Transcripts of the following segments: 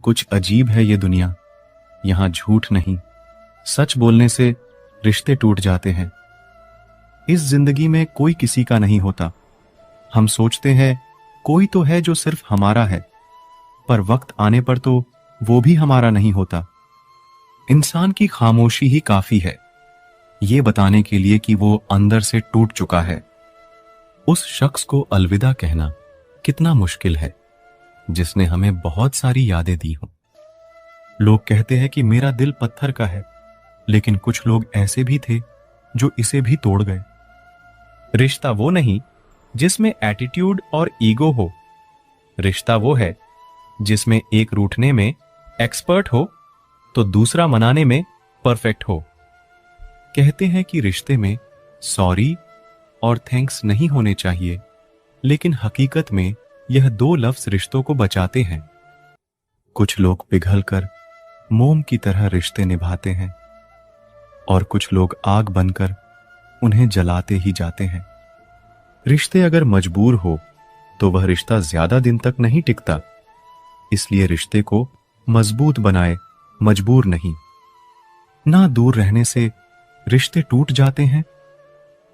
कुछ अजीब है ये दुनिया। यहां झूठ नहीं, सच बोलने से रिश्ते टूट जाते हैं। इस जिंदगी में कोई किसी का नहीं होता। हम सोचते हैं कोई तो है जो सिर्फ हमारा है, पर वक्त आने पर तो वो भी हमारा नहीं होता। इंसान की खामोशी ही काफी है ये बताने के लिए कि वो अंदर से टूट चुका है। उस शख्स को अलविदा कहना कितना मुश्किल है जिसने हमें बहुत सारी यादें दी हों। लोग कहते हैं कि मेरा दिल पत्थर का है, लेकिन कुछ लोग ऐसे भी थे जो इसे भी तोड़ गए। रिश्ता वो नहीं जिसमें एटीट्यूड और ईगो हो। रिश्ता वो है जिसमें एक रूठने में एक्सपर्ट हो तो दूसरा मनाने में परफेक्ट हो। कहते हैं कि रिश्ते में सॉरी और थैंक्स नहीं होने चाहिए, लेकिन हकीकत में यह दो लफ्ज रिश्तों को बचाते हैं। कुछ लोग पिघलकर मोम की तरह रिश्ते निभाते हैं और कुछ लोग आग बनकर उन्हें जलाते ही जाते हैं। रिश्ते अगर मजबूर हो तो वह रिश्ता ज्यादा दिन तक नहीं टिकता। इसलिए रिश्ते को मजबूत बनाए, मजबूर नहीं। ना दूर रहने से रिश्ते टूट जाते हैं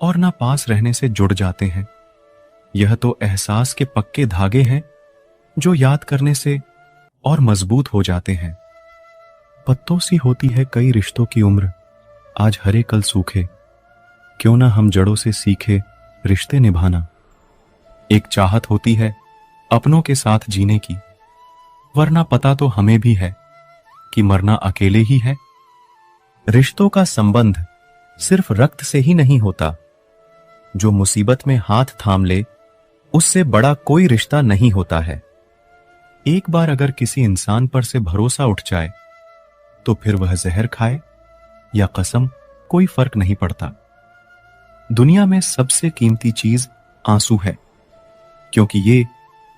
और ना पास रहने से जुड़ जाते हैं। यह तो एहसास के पक्के धागे हैं जो याद करने से और मजबूत हो जाते हैं। पत्तों सी होती है कई रिश्तों की उम्र, आज हरे कल सूखे। क्यों ना हम जड़ों से सीखे रिश्ते निभाना। एक चाहत होती है अपनों के साथ जीने की, वरना पता तो हमें भी है कि मरना अकेले ही है। रिश्तों का संबंध सिर्फ रक्त से ही नहीं होता। जो मुसीबत में हाथ थाम ले उससे बड़ा कोई रिश्ता नहीं होता है। एक बार अगर किसी इंसान पर से भरोसा उठ जाए तो फिर वह जहर खाए या कसम, कोई फर्क नहीं पड़ता। दुनिया में सबसे कीमती चीज आंसू है, क्योंकि ये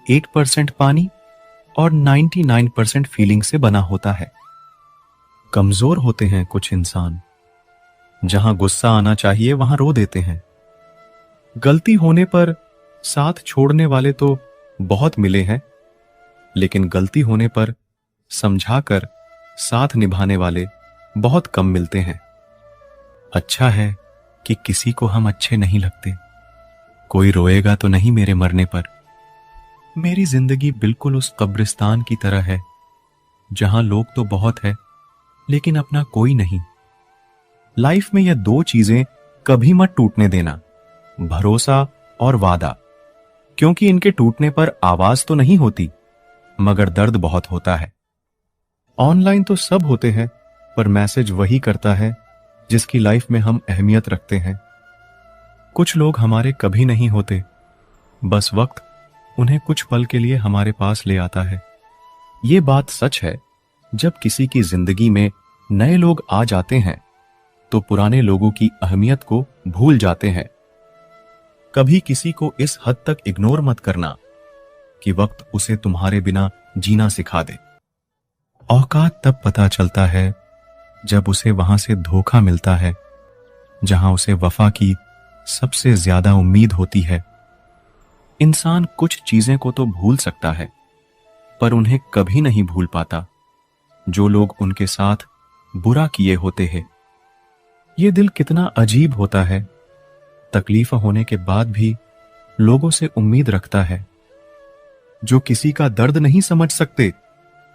8% पानी और 99% फीलिंग से बना होता है। कमजोर होते हैं कुछ इंसान, जहां गुस्सा आना चाहिए वहां रो देते हैं। गलती होने पर साथ छोड़ने वाले तो बहुत मिले हैं, लेकिन गलती होने पर समझाकर साथ निभाने वाले बहुत कम मिलते हैं। अच्छा है कि किसी को हम अच्छे नहीं लगते। कोई रोएगा तो नहीं मेरे मरने पर। मेरी जिंदगी बिल्कुल उस कब्रिस्तान की तरह है जहां लोग तो बहुत है लेकिन अपना कोई नहीं। लाइफ में यह दो चीजें कभी मत टूटने देना, भरोसा और वादा, क्योंकि इनके टूटने पर आवाज तो नहीं होती मगर दर्द बहुत होता है। ऑनलाइन तो सब होते हैं, पर मैसेज वही करता है जिसकी लाइफ में हम अहमियत रखते हैं। कुछ लोग हमारे कभी नहीं होते, बस वक्त उन्हें कुछ पल के लिए हमारे पास ले आता है। ये बात सच है, जब किसी की जिंदगी में नए लोग आ जाते हैं तो पुराने लोगों की अहमियत को भूल जाते हैं। कभी किसी को इस हद तक इग्नोर मत करना कि वक्त उसे तुम्हारे बिना जीना सिखा दे। औकात तब पता चलता है जब उसे वहां से धोखा मिलता है जहां उसे वफा की सबसे ज्यादा उम्मीद होती है। इंसान कुछ चीजें को तो भूल सकता है, पर उन्हें कभी नहीं भूल पाता जो लोग उनके साथ बुरा किए होते हैं। ये दिल कितना अजीब होता है, तकलीफ होने के बाद भी लोगों से उम्मीद रखता है। जो किसी का दर्द नहीं समझ सकते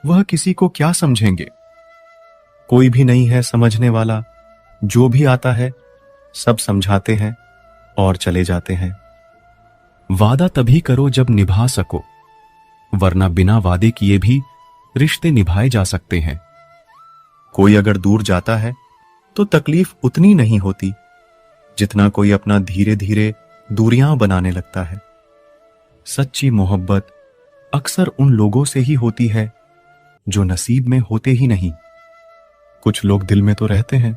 वह किसी को क्या समझेंगे। कोई भी नहीं है समझने वाला, जो भी आता है सब समझाते हैं और चले जाते हैं। वादा तभी करो जब निभा सको, वरना बिना वादे किए भी रिश्ते निभाए जा सकते हैं। कोई अगर दूर जाता है तो तकलीफ उतनी नहीं होती जितना कोई अपना धीरे धीरे दूरियां बनाने लगता है। सच्ची मोहब्बत अक्सर उन लोगों से ही होती है जो नसीब में होते ही नहीं। कुछ लोग दिल में तो रहते हैं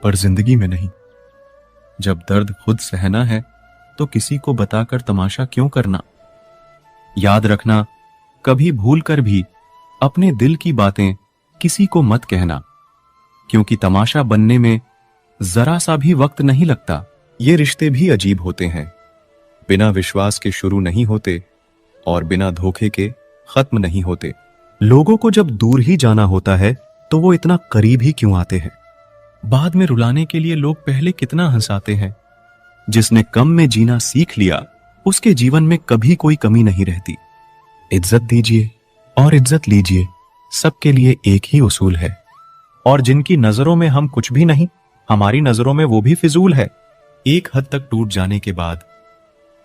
पर जिंदगी में नहीं। जब दर्द खुद सहना है तो किसी को बताकर तमाशा क्यों करना। याद रखना, कभी भूल कर भी अपने दिल की बातें किसी को मत कहना, क्योंकि तमाशा बनने में जरा सा भी वक्त नहीं लगता। ये रिश्ते भी अजीब होते हैं, बिना विश्वास के शुरू नहीं होते और बिना धोखे के खत्म नहीं होते। लोगों को जब दूर ही जाना होता है तो वो इतना करीब ही क्यों आते हैं? बाद में रुलाने के लिए लोग पहले कितना हंसाते हैं। जिसने कम में जीना सीख लिया उसके जीवन में कभी कोई कमी नहीं रहती। इज्जत दीजिए और इज्जत लीजिए, सबके लिए एक ही उसूल है। और जिनकी नजरों में हम कुछ भी नहीं, हमारी नजरों में वो भी फिजूल है। एक हद तक टूट जाने के बाद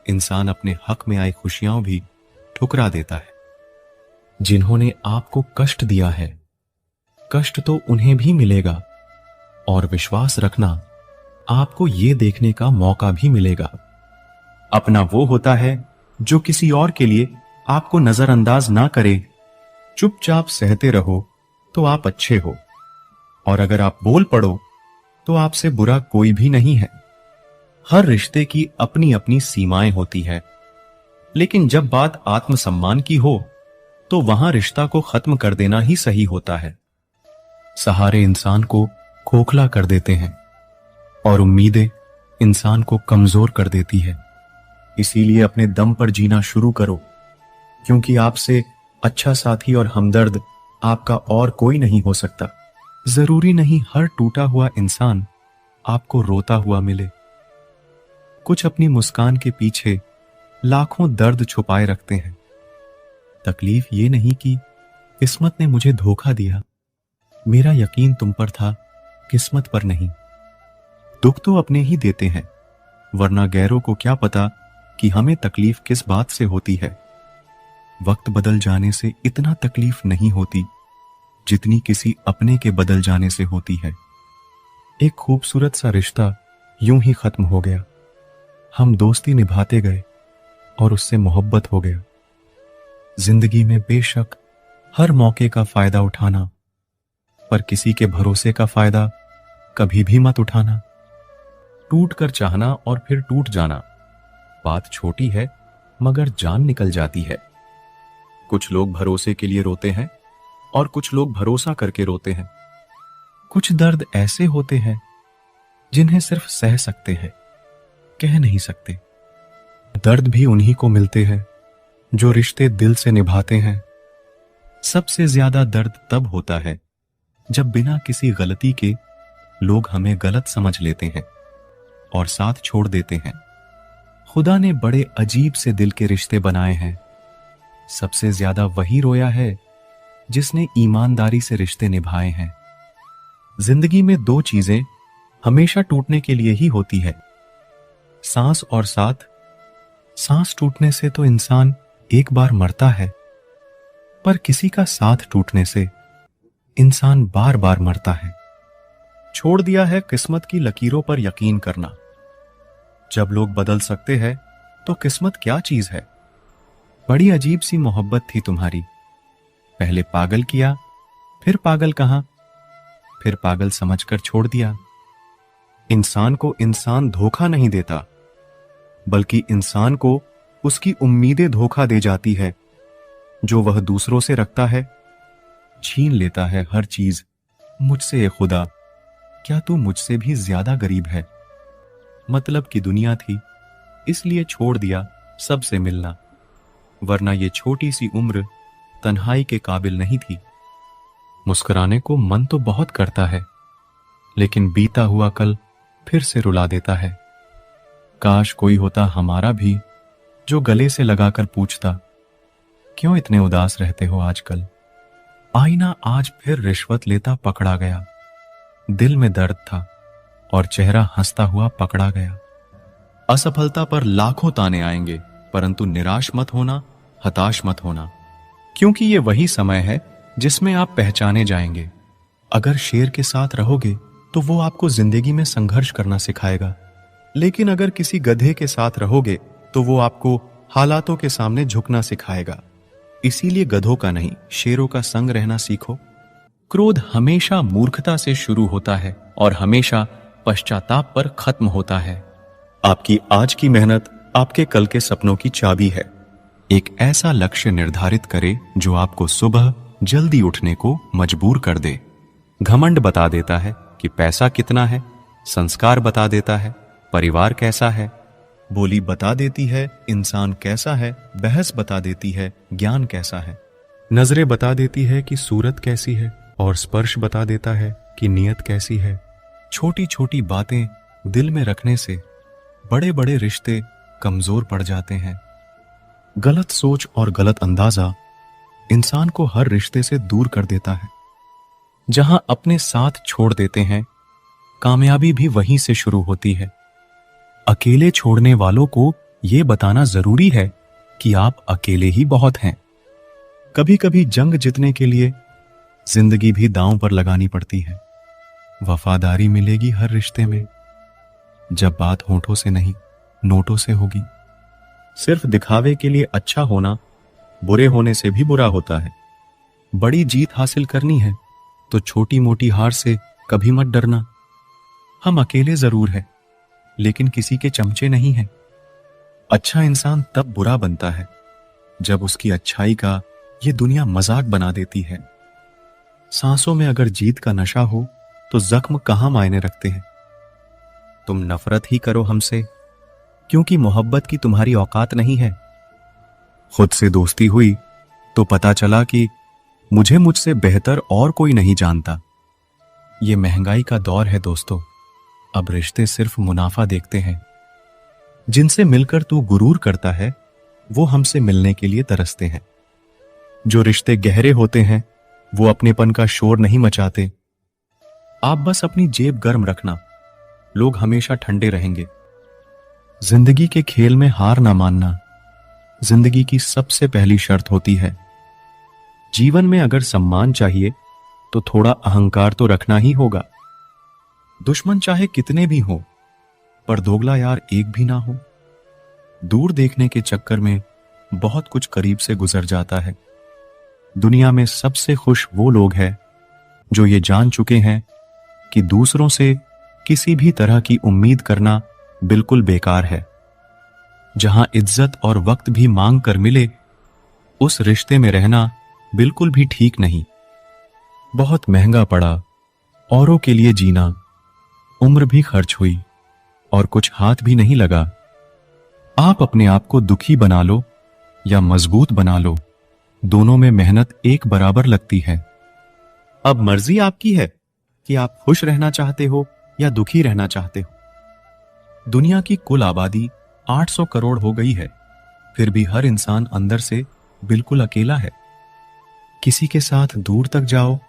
इंसान अपने हक में आई खुशियां भी ठुकरा देता है। जिन्होंने आपको कष्ट दिया है, कष्ट तो उन्हें भी मिलेगा, और विश्वास रखना आपको ये देखने का मौका भी मिलेगा। अपना वो होता है जो किसी और के लिए आपको नजरअंदाज ना करे। चुपचाप सहते रहो तो आप अच्छे हो, और अगर आप बोल पड़ो तो आपसे बुरा कोई भी नहीं है। हर रिश्ते की अपनी अपनी सीमाएं होती है, लेकिन जब बात आत्मसम्मान की हो तो वहां रिश्ता को खत्म कर देना ही सही होता है। सहारे इंसान को खोखला कर देते हैं और उम्मीदें इंसान को कमजोर कर देती है। इसीलिए अपने दम पर जीना शुरू करो, क्योंकि आपसे अच्छा साथी और हमदर्द आपका और कोई नहीं हो सकता। जरूरी नहीं हर टूटा हुआ इंसान आपको रोता हुआ मिले। कुछ अपनी मुस्कान के पीछे लाखों दर्द छुपाए रखते हैं। तकलीफ ये नहीं कि किस्मत ने मुझे धोखा दिया, मेरा यकीन तुम पर था, किस्मत पर नहीं। दुख तो अपने ही देते हैं, वरना गैरों को क्या पता कि हमें तकलीफ किस बात से होती है। वक्त बदल जाने से इतना तकलीफ नहीं होती जितनी किसी अपने के बदल जाने से होती है। एक खूबसूरत सा रिश्ता यूं ही खत्म हो गया। हम दोस्ती निभाते गए और उससे मोहब्बत हो गया। जिंदगी में बेशक हर मौके का फायदा उठाना, पर किसी के भरोसे का फायदा कभी भी मत उठाना। टूट कर चाहना और फिर टूट जाना, बात छोटी है मगर जान निकल जाती है। कुछ लोग भरोसे के लिए रोते हैं और कुछ लोग भरोसा करके रोते हैं। कुछ दर्द ऐसे होते हैं जिन्हें सिर्फ सह सकते हैं, कह नहीं सकते। दर्द भी उन्हीं को मिलते हैं जो रिश्ते दिल से निभाते हैं। सबसे ज्यादा दर्द तब होता है जब बिना किसी गलती के लोग हमें गलत समझ लेते हैं और साथ छोड़ देते हैं। खुदा ने बड़े अजीब से दिल के रिश्ते बनाए हैं। सबसे ज्यादा वही रोया है जिसने ईमानदारी से रिश्ते निभाए हैं। जिंदगी में दो चीजें हमेशा टूटने के लिए ही होती है, सांस और साथ। सांस टूटने से तो इंसान एक बार मरता है, पर किसी का साथ टूटने से इंसान बार बार मरता है। छोड़ दिया है किस्मत की लकीरों पर यकीन करना। जब लोग बदल सकते हैं तो किस्मत क्या चीज है। बड़ी अजीब सी मोहब्बत थी तुम्हारी। पहले पागल किया, फिर पागल कहा, फिर पागल समझकर छोड़ दिया। इंसान को इंसान धोखा नहीं देता, बल्कि इंसान को उसकी उम्मीदें धोखा दे जाती है। जो वह दूसरों से रखता है, छीन लेता है हर चीज मुझसे। ए खुदा, क्या तू मुझसे भी ज्यादा गरीब है। मतलब की दुनिया थी, इसलिए छोड़ दिया सबसे मिलना, वरना ये छोटी सी उम्र तन्हाई के काबिल नहीं थी। मुस्कुराने को मन तो बहुत करता है, लेकिन बीता हुआ कल फिर से रुला देता है। काश कोई होता हमारा भी जो गले से लगाकर पूछता, क्यों इतने उदास रहते हो आजकल। आईना आज फिर रिश्वत लेता पकड़ा गया। दिल में दर्द था और चेहरा हंसता हुआ पकड़ा गया। असफलता पर लाखों ताने आएंगे, परंतु निराश मत होना, हताश मत होना, क्योंकि ये वही समय है जिसमें आप पहचाने जाएंगे। अगर शेर के साथ रहोगे तो वो आपको जिंदगी में संघर्ष करना सिखाएगा, लेकिन अगर किसी गधे के साथ रहोगे तो वो आपको हालातों के सामने झुकना सिखाएगा। इसीलिए गधों का नहीं, शेरों का संग रहना सीखो। क्रोध हमेशा मूर्खता से शुरू होता है और हमेशा पश्चाताप पर खत्म होता है। आपकी आज की मेहनत आपके कल के सपनों की चाबी है। एक ऐसा लक्ष्य निर्धारित करें जो आपको सुबह जल्दी उठने को मजबूर कर दे। घमंड बता देता है कि पैसा कितना है, संस्कार बता देता है परिवार कैसा है, बोली बता देती है इंसान कैसा है, बहस बता देती है ज्ञान कैसा है। नजरें बता देती है कि सूरत कैसी है और स्पर्श बता देता है कि नीयत कैसी है। छोटी छोटी बातें दिल में रखने से बड़े बड़े रिश्ते कमजोर पड़ जाते हैं। गलत सोच और गलत अंदाजा इंसान को हर रिश्ते से दूर कर देता है। जहां अपने साथ छोड़ देते हैं, कामयाबी भी वहीं से शुरू होती है। अकेले छोड़ने वालों को यह बताना जरूरी है कि आप अकेले ही बहुत हैं। कभी कभी जंग जीतने के लिए जिंदगी भी दांव पर लगानी पड़ती है। वफादारी मिलेगी हर रिश्ते में, जब बात होठों से नहीं नोटों से होगी। सिर्फ दिखावे के लिए अच्छा होना बुरे होने से भी बुरा होता है। बड़ी जीत हासिल करनी है तो छोटी मोटी हार से कभी मत डरना। हम अकेले जरूर हैं, लेकिन किसी के चमचे नहीं हैं। अच्छा इंसान तब बुरा बनता है जब उसकी अच्छाई का ये दुनिया मजाक बना देती है। सांसों में अगर जीत का नशा हो तो जख्म कहां मायने रखते हैं। तुम नफरत ही करो हमसे, क्योंकि मोहब्बत की तुम्हारी औकात नहीं है। खुद से दोस्ती हुई तो पता चला कि मुझसे बेहतर और कोई नहीं जानता। ये महंगाई का दौर है दोस्तों, अब रिश्ते सिर्फ मुनाफा देखते हैं। जिनसे मिलकर तू गुरूर करता है, वो हमसे मिलने के लिए तरसते हैं। जो रिश्ते गहरे होते हैं, वो अपनेपन का शोर नहीं मचाते। आप बस अपनी जेब गर्म रखना, लोग हमेशा ठंडे रहेंगे। जिंदगी के खेल में हार ना मानना जिंदगी की सबसे पहली शर्त होती है। जीवन में अगर सम्मान चाहिए तो थोड़ा अहंकार तो रखना ही होगा। दुश्मन चाहे कितने भी हो, पर दोगला यार एक भी ना हो। दूर देखने के चक्कर में बहुत कुछ करीब से गुजर जाता है। दुनिया में सबसे खुश वो लोग हैं जो ये जान चुके हैं कि दूसरों से किसी भी तरह की उम्मीद करना बिल्कुल बेकार है। जहां इज्जत और वक्त भी मांग कर मिले, उस रिश्ते में रहना बिल्कुल भी ठीक नहीं। बहुत महंगा पड़ा औरों के लिए जीना, उम्र भी खर्च हुई और कुछ हाथ भी नहीं लगा। आप अपने आप को दुखी बना लो या मजबूत बना लो, दोनों में मेहनत एक बराबर लगती है। अब मर्जी आपकी है कि आप खुश रहना चाहते हो या दुखी रहना चाहते हो। दुनिया की कुल आबादी 800 करोड़ हो गई है, फिर भी हर इंसान अंदर से बिल्कुल अकेला है। किसी के साथ दूर तक जाओ,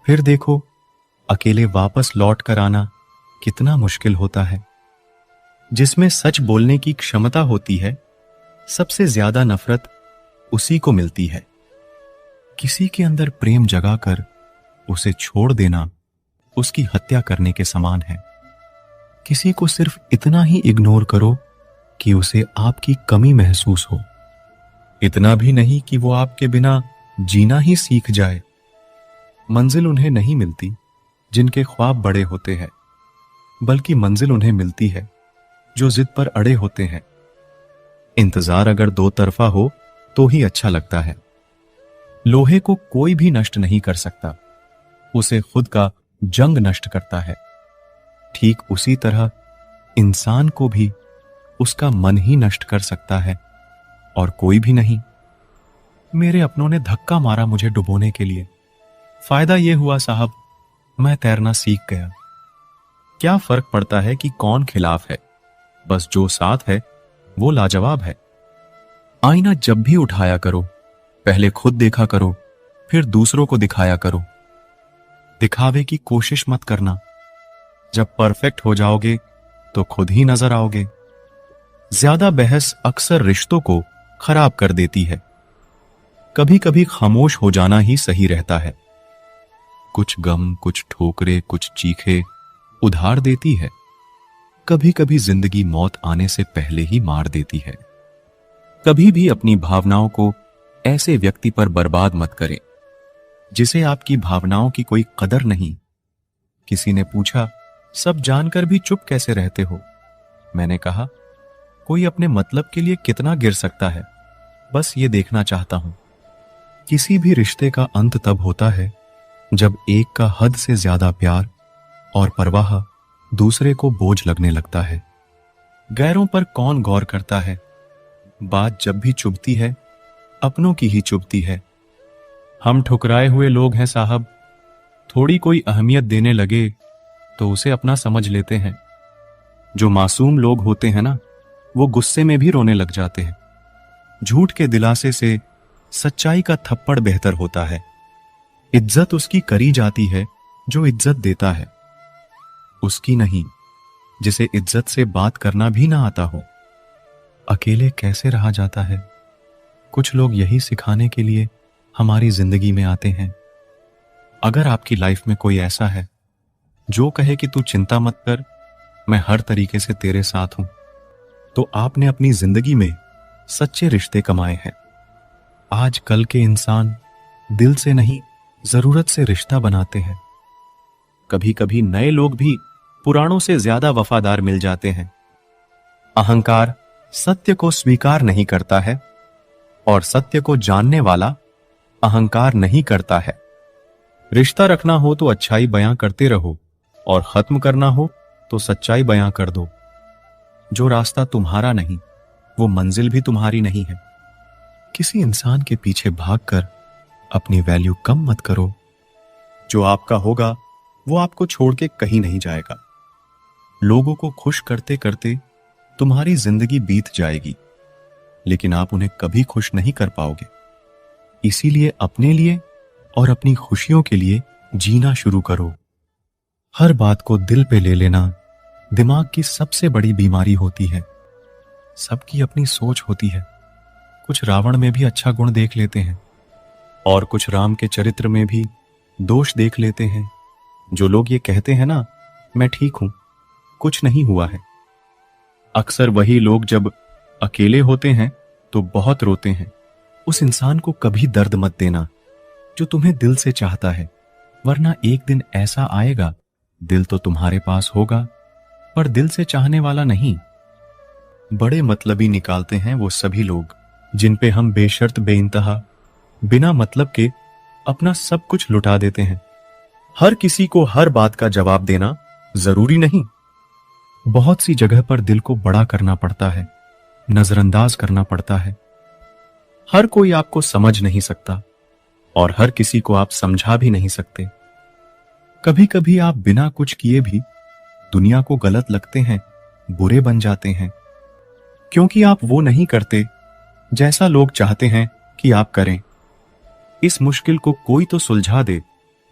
फिर देखो अकेले वापस लौट कर आना कितना मुश्किल होता है। जिसमें सच बोलने की क्षमता होती है, सबसे ज्यादा नफरत उसी को मिलती है। किसी के अंदर प्रेम जगाकर उसे छोड़ देना उसकी हत्या करने के समान है। किसी को सिर्फ इतना ही इग्नोर करो कि उसे आपकी कमी महसूस हो, इतना भी नहीं कि वो आपके बिना जीना ही सीख जाए। मंजिल उन्हें नहीं मिलती जिनके ख्वाब बड़े होते हैं, बल्कि मंजिल उन्हें मिलती है जो जिद पर अड़े होते हैं। इंतजार अगर दो तरफा हो तो ही अच्छा लगता है। लोहे को कोई भी नष्ट नहीं कर सकता, उसे खुद का जंग नष्ट करता है। ठीक उसी तरह इंसान को भी उसका मन ही नष्ट कर सकता है और कोई भी नहीं। मेरे अपनों ने धक्का मारा मुझे डुबोने के लिए। फायदा यह हुआ साहब, मैं तैरना सीख गया। क्या फर्क पड़ता है कि कौन खिलाफ है, बस जो साथ है वो लाजवाब है। आईना जब भी उठाया करो, पहले खुद देखा करो, फिर दूसरों को दिखाया करो। दिखावे की कोशिश मत करना, जब परफेक्ट हो जाओगे तो खुद ही नजर आओगे। ज्यादा बहस अक्सर रिश्तों को खराब कर देती है। कभी कभी खामोश हो जाना ही सही रहता है। कुछ गम, कुछ ठोकरे, कुछ चीखे उधार देती है। कभी कभी जिंदगी मौत आने से पहले ही मार देती है। कभी भी अपनी भावनाओं को ऐसे व्यक्ति पर बर्बाद मत करें जिसे आपकी भावनाओं की कोई कदर नहीं। किसी ने पूछा, सब जानकर भी चुप कैसे रहते हो? मैंने कहा, कोई अपने मतलब के लिए कितना गिर सकता है, बस ये देखना चाहता हूं। किसी भी रिश्ते का अंत तब होता है जब एक का हद से ज्यादा प्यार और परवाह दूसरे को बोझ लगने लगता है। गैरों पर कौन गौर करता है? बात जब भी चुभती है, अपनों की ही चुभती है। हम ठुकराए हुए लोग हैं साहब। थोड़ी कोई अहमियत देने लगे तो उसे अपना समझ लेते हैं। जो मासूम लोग होते हैं ना, वो गुस्से में भी रोने लग जाते हैं। झूठ के दिलासे से सच्चाई का थप्पड़ बेहतर होता है। इज्जत उसकी करी जाती है जो इज्जत देता है, उसकी नहीं जिसे इज्जत से बात करना भी ना आता हो। अकेले कैसे रहा जाता है? कुछ लोग यही सिखाने के लिए हमारी जिंदगी में आते हैं। अगर आपकी लाइफ में कोई ऐसा है जो कहे कि तू चिंता मत कर, मैं हर तरीके से तेरे साथ हूं, तो आपने अपनी जिंदगी में सच्चे रिश्ते कमाए हैं। आज कल के इंसान दिल से नहीं, जरूरत से रिश्ता बनाते हैं। कभी कभी नए लोग भी पुरानों से ज्यादा वफादार मिल जाते हैं। अहंकार सत्य को स्वीकार नहीं करता है और सत्य को जानने वाला अहंकार नहीं करता है। रिश्ता रखना हो तो अच्छाई बयां करते रहो और खत्म करना हो तो सच्चाई बयां कर दो। जो रास्ता तुम्हारा नहीं, वो मंजिल भी तुम्हारी नहीं है। किसी इंसान के पीछे भागकर अपनी वैल्यू कम मत करो। जो आपका होगा वो आपको छोड़ के कहीं नहीं जाएगा। लोगों को खुश करते करते तुम्हारी जिंदगी बीत जाएगी, लेकिन आप उन्हें कभी खुश नहीं कर पाओगे। इसीलिए अपने लिए और अपनी खुशियों के लिए जीना शुरू करो। हर बात को दिल पे ले लेना दिमाग की सबसे बड़ी बीमारी होती है। सबकी अपनी सोच होती है। कुछ रावण में भी अच्छा गुण देख लेते हैं और कुछ राम के चरित्र में भी दोष देख लेते हैं। जो लोग ये कहते हैं ना, मैं ठीक हूं, कुछ नहीं हुआ है, अक्सर वही लोग जब अकेले होते हैं तो बहुत रोते हैं। उस इंसान को कभी दर्द मत देना जो तुम्हें दिल से चाहता है, वरना एक दिन ऐसा आएगा, दिल तो तुम्हारे पास होगा पर दिल से चाहने वाला नहीं। बड़े मतलबी निकालते हैं वो सभी लोग जिन पे हम बेशर्त बेइंतहा बिना मतलब के अपना सब कुछ लुटा देते हैं। हर किसी को हर बात का जवाब देना जरूरी नहीं। बहुत सी जगह पर दिल को बड़ा करना पड़ता है, नजरअंदाज करना पड़ता है। हर कोई आपको समझ नहीं सकता और हर किसी को आप समझा भी नहीं सकते। कभी कभी आप बिना कुछ किए भी दुनिया को गलत लगते हैं, बुरे बन जाते हैं, क्योंकि आप वो नहीं करते जैसा लोग चाहते हैं कि आप करें। इस मुश्किल को कोई तो सुलझा दे।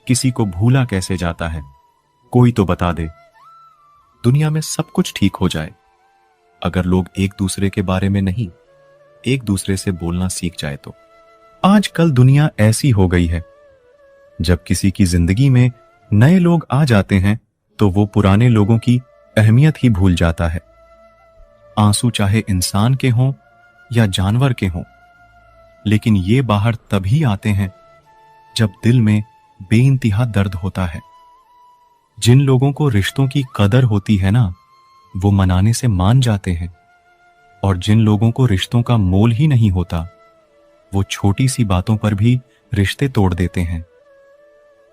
किसी को भूला कैसे जाता है, कोई तो बता दे। दुनिया में सब कुछ ठीक हो जाए अगर लोग एक दूसरे के बारे में नहीं, एक दूसरे से बोलना सीख जाए तो। आजकल दुनिया ऐसी हो गई है, जब किसी की जिंदगी में नए लोग आ जाते हैं तो वो पुराने लोगों की अहमियत ही भूल जाता है। आंसू चाहे इंसान के हों या जानवर के हों, लेकिन ये बाहर तभी आते हैं जब दिल में बेइंतहा दर्द होता है। जिन लोगों को रिश्तों की कदर होती है ना, वो मनाने से मान जाते हैं, और जिन लोगों को रिश्तों का मोल ही नहीं होता, वो छोटी सी बातों पर भी रिश्ते तोड़ देते हैं।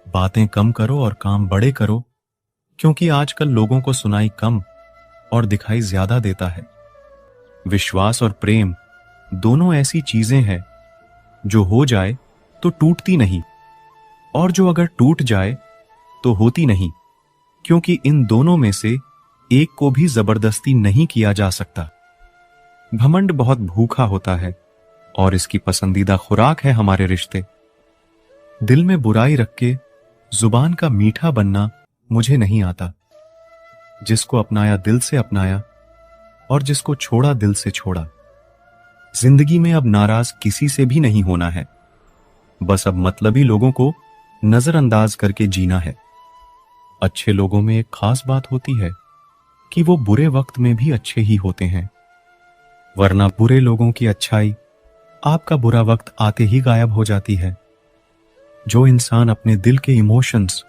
बातें कम करो और काम बड़े करो, क्योंकि आजकल लोगों को सुनाई कम और दिखाई ज्यादा देता है। विश्वास और प्रेम दोनों ऐसी चीजें हैं जो हो जाए तो टूटती नहीं, और जो अगर टूट जाए तो होती नहीं, क्योंकि इन दोनों में से एक को भी जबरदस्ती नहीं किया जा सकता। घमंड बहुत भूखा होता है और इसकी पसंदीदा खुराक है हमारे रिश्ते। दिल में बुराई रख के जुबान का मीठा बनना मुझे नहीं आता। जिसको अपनाया दिल से अपनाया और जिसको छोड़ा दिल से छोड़ा। जिंदगी में अब नाराज किसी से भी नहीं होना है, बस अब मतलबी लोगों को नजरअंदाज करके जीना है। अच्छे लोगों में एक खास बात होती है कि वो बुरे वक्त में भी अच्छे ही होते हैं, वरना बुरे लोगों की अच्छाई आपका बुरा वक्त आते ही गायब हो जाती है। जो इंसान अपने दिल के इमोशंस,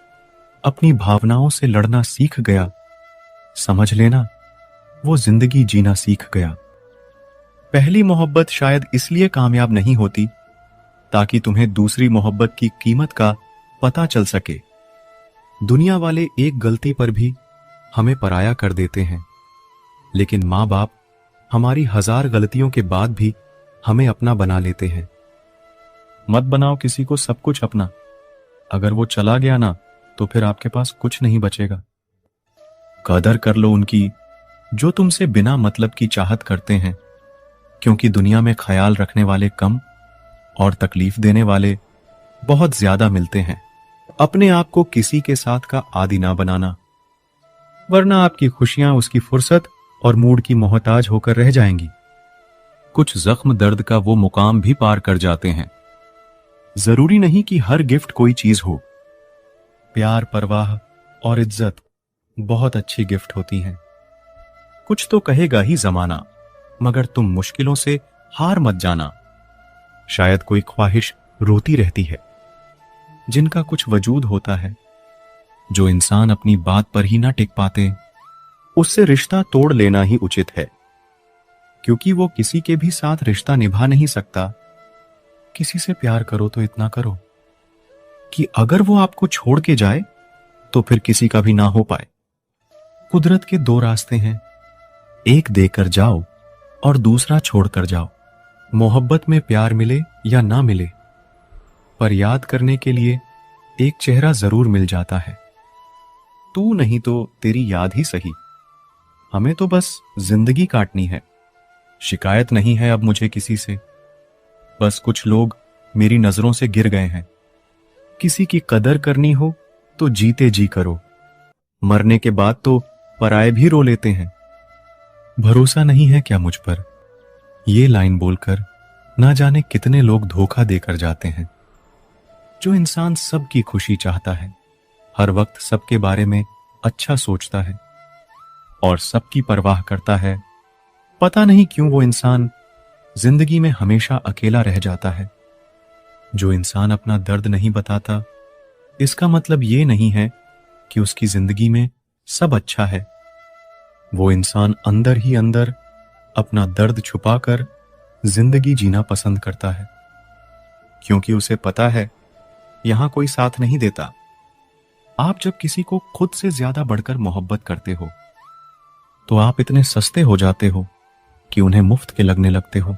अपनी भावनाओं से लड़ना सीख गया, समझ लेना वो जिंदगी जीना सीख गया। पहली मोहब्बत शायद इसलिए कामयाब नहीं होती ताकि तुम्हें दूसरी मोहब्बत की कीमत का पता चल सके। दुनिया वाले एक गलती पर भी हमें पराया कर देते हैं, लेकिन माँ बाप हमारी 1000 गलतियों के बाद भी हमें अपना बना लेते हैं। मत बनाओ किसी को सब कुछ अपना। अगर वो चला गया ना, तो फिर आपके पास कुछ नहीं बचेगा। कदर कर लो उनकी जो तुमसे बिना मतलब की चाहत करते हैं, क्योंकि दुनिया में ख्याल रखने वाले कम और तकलीफ देने वाले बहुत ज्यादा मिलते हैं। अपने आप को किसी के साथ का आदी ना बनाना, वरना आपकी खुशियां उसकी फुर्सत और मूड की मोहताज होकर रह जाएंगी। कुछ जख्म दर्द का वो मुकाम भी पार कर जाते हैं। जरूरी नहीं कि हर गिफ्ट कोई चीज हो। प्यार, परवाह और इज्जत बहुत अच्छी गिफ्ट होती हैं। कुछ तो कहेगा ही जमाना, मगर तुम मुश्किलों से हार मत जाना। शायद कोई ख्वाहिश रोती रहती है जिनका कुछ वजूद होता है। जो इंसान अपनी बात पर ही ना टिक पाते, उससे रिश्ता तोड़ लेना ही उचित है, क्योंकि वो किसी के भी साथ रिश्ता निभा नहीं सकता। किसी से प्यार करो तो इतना करो कि अगर वो आपको छोड़ के जाए तो फिर किसी का भी ना हो पाए। कुदरत के दो रास्ते हैं, एक देकर जाओ और दूसरा छोड़कर जाओ। मोहब्बत में प्यार मिले या ना मिले, पर याद करने के लिए एक चेहरा जरूर मिल जाता है। तू नहीं तो तेरी याद ही सही। हमें तो बस जिंदगी काटनी है। शिकायत नहीं है अब मुझे किसी से, बस कुछ लोग मेरी नजरों से गिर गए हैं। किसी की कदर करनी हो तो जीते जी करो, मरने के बाद तो पराये भी रो लेते हैं। भरोसा नहीं है क्या मुझ पर? ये लाइन बोलकर ना जाने कितने लोग धोखा देकर जाते हैं। जो इंसान सबकी खुशी चाहता है, हर वक्त सबके बारे में अच्छा सोचता है और सबकी परवाह करता है, पता नहीं क्यों वो इंसान जिंदगी में हमेशा अकेला रह जाता है। जो इंसान अपना दर्द नहीं बताता, इसका मतलब ये नहीं है कि उसकी जिंदगी में सब अच्छा है। वो इंसान अंदर ही अंदर अपना दर्द छुपाकर जिंदगी जीना पसंद करता है, क्योंकि उसे पता है यहां कोई साथ नहीं देता। आप जब किसी को खुद से ज्यादा बढ़कर मोहब्बत करते हो, तो आप इतने सस्ते हो जाते हो कि उन्हें मुफ्त के लगने लगते हो।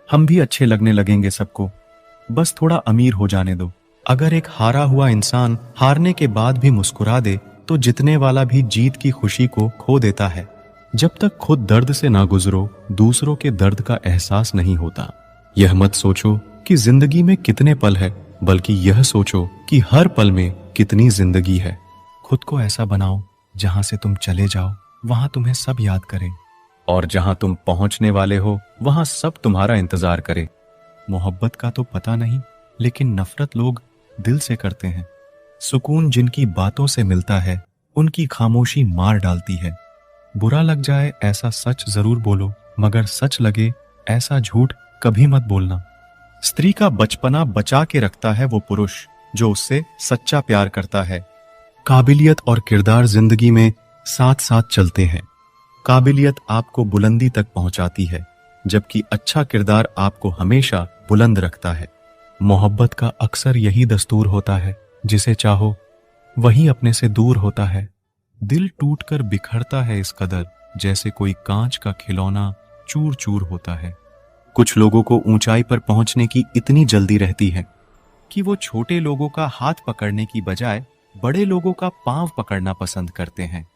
हम भी अच्छे लगने लगेंगे सबको, बस थोड़ा अमीर हो जाने दो। अगर एक हारा हुआ इंसान हारने के बाद भी मुस्कुरा दे, तो जीतने वाला भी जीत की खुशी को खो देता है। जब तक खुद दर्द से ना गुजरो, दूसरों के दर्द का एहसास नहीं होता। यह मत सोचो कि जिंदगी में कितने पल है, बल्कि यह सोचो कि हर पल में कितनी जिंदगी है। खुद को ऐसा बनाओ जहां से तुम चले जाओ वहां तुम्हें सब याद करें, और जहां तुम पहुंचने वाले हो वहां सब तुम्हारा इंतजार करे। मोहब्बत का तो पता नहीं, लेकिन नफरत लोग दिल से करते हैं। सुकून जिनकी बातों से मिलता है, उनकी खामोशी मार डालती है। बुरा लग जाए ऐसा सच जरूर बोलो, मगर सच लगे ऐसा झूठ कभी मत बोलना। स्त्री का बचपना बचा के रखता है वो पुरुष जो उससे सच्चा प्यार करता है। काबिलियत और किरदार जिंदगी में साथ साथ चलते हैं। काबिलियत आपको बुलंदी तक पहुंचाती है, जबकि अच्छा किरदार आपको हमेशा बुलंद रखता है। मोहब्बत का अक्सर यही दस्तूर होता है, जिसे चाहो वही अपने से दूर होता है। दिल टूटकर बिखरता है इस कदर, जैसे कोई कांच का खिलौना चूर चूर होता है। कुछ लोगों को ऊंचाई पर पहुंचने की इतनी जल्दी रहती है कि वो छोटे लोगों का हाथ पकड़ने की बजाय बड़े लोगों का पांव पकड़ना पसंद करते हैं।